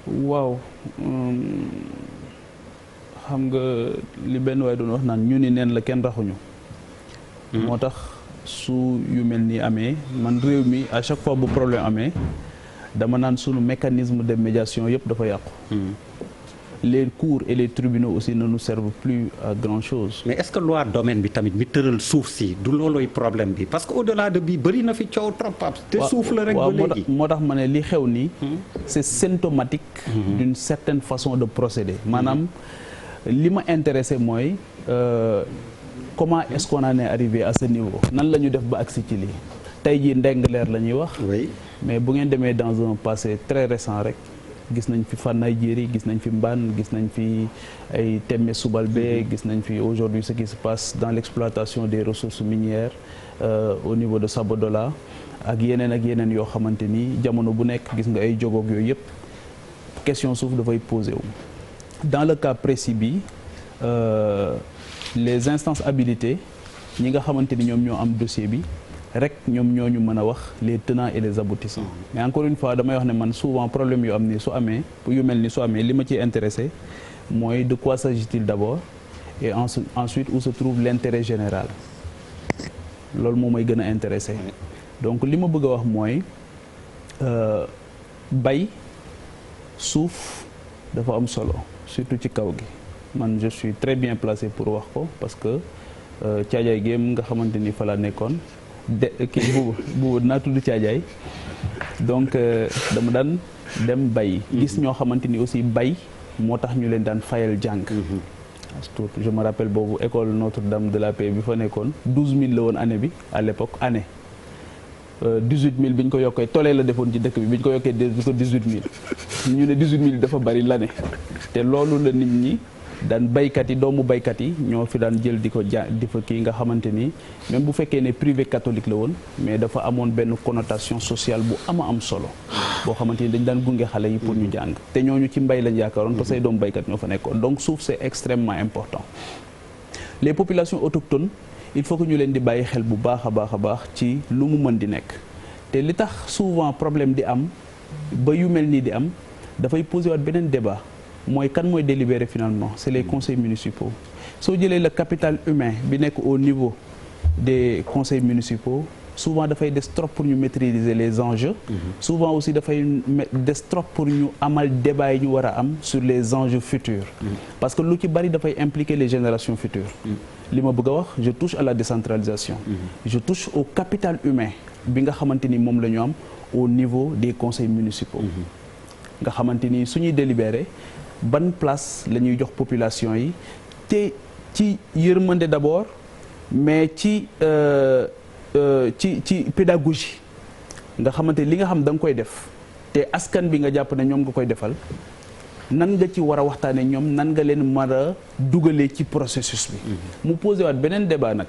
waaw xam nga li benn waaye doon wax naan ñu ni neen la kenn raxuñu. moo tax su yu mel ni amee man réew mi à chaque fois bu problème amee dama naan sunu mécanisme de médiation yëpp dafa yàqu. Les cours et les tribunaux aussi ne nous servent plus à grand chose. mais est-ce que loi domaine bi tamit mi tëral suuf si du looloy problème bi parce que au-delà de bi bëri na fi coow trop te suuf la rek ba léegi moo tax ma ne li xew nii c'est symptomatique d'une certaine façon de procéder maanaam li ma intéressé mooy comment est-ce qu'on en est arrivé à ce niveau nan la ñu def ba agsi ci lii tey jii Ndingler la ñuy wax mais bu ngeen demee dans un passé très récent rek gis nañ fi Fanaye Diéry gis nañ fi Mbane gis nañ fi ay Témé Soubalbé gis nañ fi aujourd'hui ce qui se passe dans l'exploitation des ressources minières au niveau de Sabodola ak yeneen yoo xamante ni jamono bu nekk gis nga ay jogoog yooyu yëpp question suuf dafay posé wu. Dans le cas précis bi les instances habilitées ñi nga xamante ni ñoom ñoo am dossier bi rek ñoom ñoo ñu mën a wax les tenants et les aboutissants mais encore une fois damay wax ne man souvent problème yu am ni su amee yu mel ni su amee li ma ciy intéressé mooy de quoi s'agit-il d'abord et ensuite où se trouve l'intérêt général loolu moo may gën a intéressé donc li ma bëgg a wax mooy bay suuf dafa am solo surtout ci kaw gi man je suis très bien placé pour wax ko parce que Caajaay géem nga xamante ni fa la nekkoon de kii bu naa tudd Caajaay donc dama daan dem bay gis ñoo xamante ni aussi bay moo tax ñu leen daan fayal jàng je me rappelle boobu école Notre-Dame de la Paix bi fa nekkoon 12000 la woon année bi à l'époque année 18000 bi ñu ko yokkee tolee la defoon ci dëkk bi ñu ko yokkee di ko 18000 ñu ne 18000 dafa bari l'année te loolu la nit ñi daan baykat yi doomu baykat yi ñoo fi daan jël di ko di fa kii nga xamante ni même bu fekkee ne privé catholique la woon mais dafa amoon benn connotation sociale bu am solo boo xamante ni dañ daan gunge xale yi pour ñu jàng te ñooñu ci mbay lañ yaakaaroon te say doomu baykat ñoo fa nekkoon donc suuf c'est extrêmement important. Les populations autochtones il faut que ñu leen di bàyyi xel bu baax a baax ci lu mu mën di nekk te li tax souvent problème di am ba yu mel nii di am dafay poser waat beneen débat. mooy kan mooy délibérer finalement c'est les conseils municipaux soo jëlee le capital humain bi nekk au niveau des conseils municipaux souvent dafay des trop pour ñu maîtriser les enjeux souvent aussi dafay des trop pour ñu amal débat yi ñu war a am sur les enjeux futurs parce que lu ci bari dafay impliquer les générations futures li ma bëgg a wax je touche à la décentralisation je touche au capital humain bi nga xamante ni moom la ñu am au niveau des conseils municipaux nga xamante ni suñuy délibérer ban place la ñuy jox population yi te ci yërmande d'abord mais ci pédagogie nga xamante li nga xam da nga koy def te askan bi nga jàpp ne ñoom nga koy defal nan nga ci war a waxtaanee ñoom nan nga leen mën a dugalee ci processus bi. mu posé waat beneen débat nag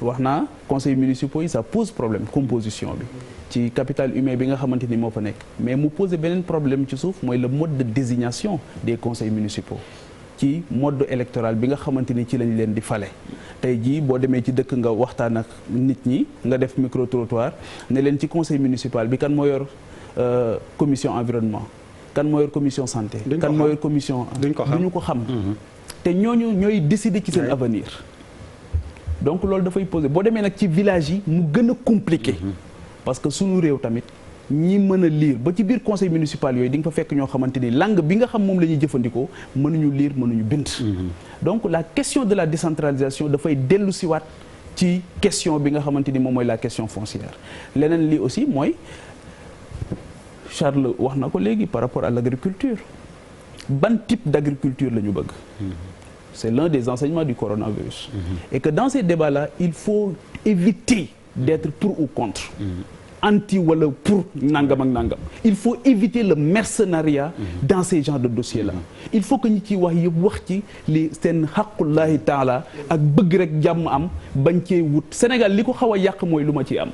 wax naa conseils municipaux yi ça pose problème composition bi. ci capital humain bi nga xamante ni moo fa nekk mais mu posé beneen problème ci suuf mooy le mode de désignation des conseils municipaux ci mode électoral bi nga xamante ni ci lañ leen di fale tey jii boo demee ci dëkk nga waxtaan ak nit ñi nga def micro trottoir ne leen ci conseil municipal bi kan moo yor commission environnement kan moo yor commission santé kan moo yor commission duñu ko xam te ñooñu ñooy décider ci seen avenir donc loolu dafay posé boo demee nag ci village yi mu gën a compliqué parce que suñu réew tamit ñi mën a lire ba ci biir conseil municipal yooyu di nga fa fekk ñoo xamante ni langue bi nga xam moom la ñuy jëfandikoo mënuñu lire mënuñu bind. donc la question de la décentralisation dafay dellu siwaat ci question bi nga xamante ni moom mooy la question foncière. leneen li aussi mooy Charles wax na ko léegi par rapport à l'agriculture ban type d'agriculture la ñu bëgg. c'est l'un des enseignements du coronavirus. Et que dans ces débats-là il faut éviter d'être pour ou contre. Anti wala pour nangam ak nangam il faut éviter le mercenariat dans ces genres de dossiers là il faut que ñi ciy wax yëpp wax ci li seen xaqullahi taala ak bëgg rek jàmm am bañ cee wut Sénégal li ko xaw a yàq mooy lu ma ciy am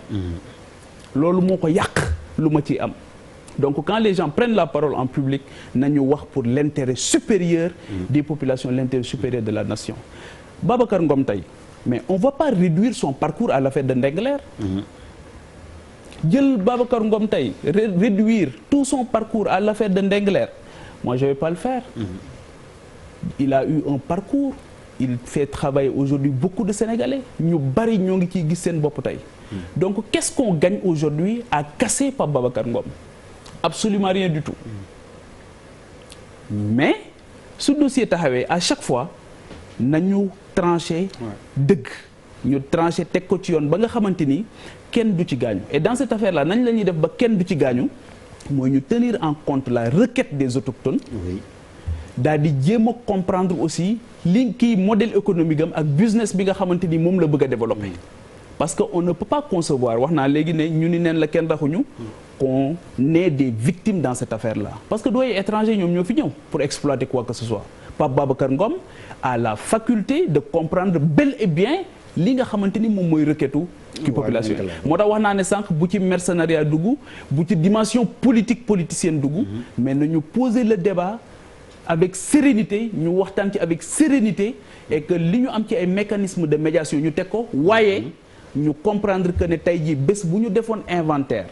loolu moo ko yàq lu ma ciy am donc quand les gens prennent la parole en public nañu wax pour l'intérêt supérieur des populations l'intérêt supérieur de la nation. Babacar Ngom tey mais on va pas réduire son parcours à l'affaire de Ndingler. jël Babacar Ngom tey réduire tout son parcours à l'affaire de Ndingler moi je vais pas le faire. Il a eu un parcours, il fait travailler aujourd'hui beaucoup de Sénégalais ñu bari ñoo ngi ciy gis seen bopp tey. Donc qu'est-ce qu'on gagne aujourd'hui à casser Pape Babacar Ngom? Absolument rien du tout. Mais su dossier taxawee à chaque fois nañu tranché dëgg ñu tranché teg ko ci yoon ba nga xamante ni kenn du ci gaañu. Et dans cette affaire là nañ la ñuy def ba kenn du ci gaañu mooy ñu tenir en compte la requête des autochtones. daal di jéem a comprendre aussi li kii modèle économique am ak business bi nga xamante ni moom la bëgg a développer. Parce que on ne peut pas concevoir wax naa léegi ne ñu ni neen la kenn raxuñu qu'on ait des victimes dans cette affaire là. Parce que doyen étranger ñoom ñoo fi ñëw pour exploiter quoi que ce soit. Pape Babacar Ngom a la faculté de comprendre bel et bien li nga xamante ni moom mooy requêtu ci population yi. Moo tax wax naa ne sànq bu ci mercenariat dugg bu ci dimension politique politicienne dugg. Mais nañu poser le débat avec sérénité ñu waxtaan ci avec sérénité et que li ñu am ci ay mécanismes de médiation ñu teg ko waaye ñu comprendre que ne tey jii bés bu ñu defoon inventaire.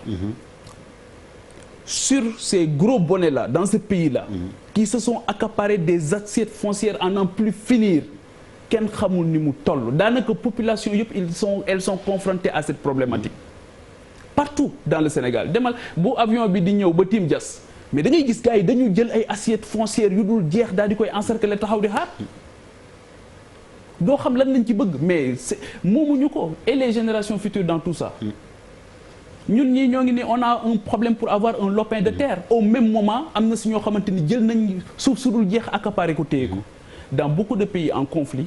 Sur ces gros bonnets là dans ce pays là. Qui se sont accaparés des assiettes foncières à n'en plus finir. Kenn xamul ni mu toll daanaka population yëpp elles sont confrontées à cette problématique. Partout dans le Sénégal demal bu avion bi di ñëw ba Tim Dias mais da ngay gis gars yi dañu jël ay assiettes foncières yu dul jeex daal di koy encercler taxaw di xaar. doo xam lan lañ ci bëgg mais moomuñu ko et les générations futures dans tout ça. ñun ñii ñoo ngi ne on a un problème pour avoir un lopin de terre au même moment am na si ñoo xamante ni jël nañ suuf su dul jeex accaparé ko téye ko. Dans beaucoup de pays en conflit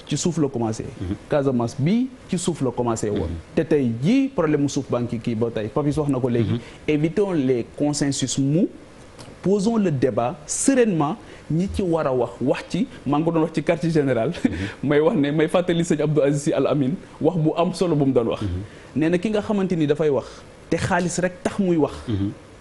ci suuf la commencé. Casamance bii ci suuf la commencé woon. te tey jii problème mu suuf banque kii ba tey Papis wax na ko léegi. Évitons les consensus mous. Posons le débat sereinement ñi ci war a wax ci maa ngi ko doon wax ci quartier général. may wax ne may fàttali sëñ Abdou Aziz Sy Al Amin wax bu am solo bu mu doon wax. nee na ki nga xamante ni dafay wax te xaalis rek tax muy wax.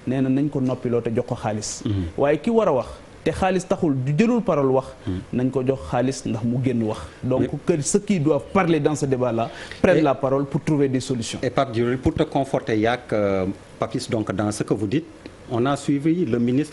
nee na nañ ko noppiloo te jox ko xaalis. waaye ki war a wax te xaalis taxul du jëlul parole wax. nañ ko jox xaalis ndax mu génn wax. donc que ceux qui doivent parler dans ce débat là prennent la parole pour trouver des solutions. Et Pape Djibril, pour te conforter yaak Papis donc dans ce que vous dites on a suivi le ministre.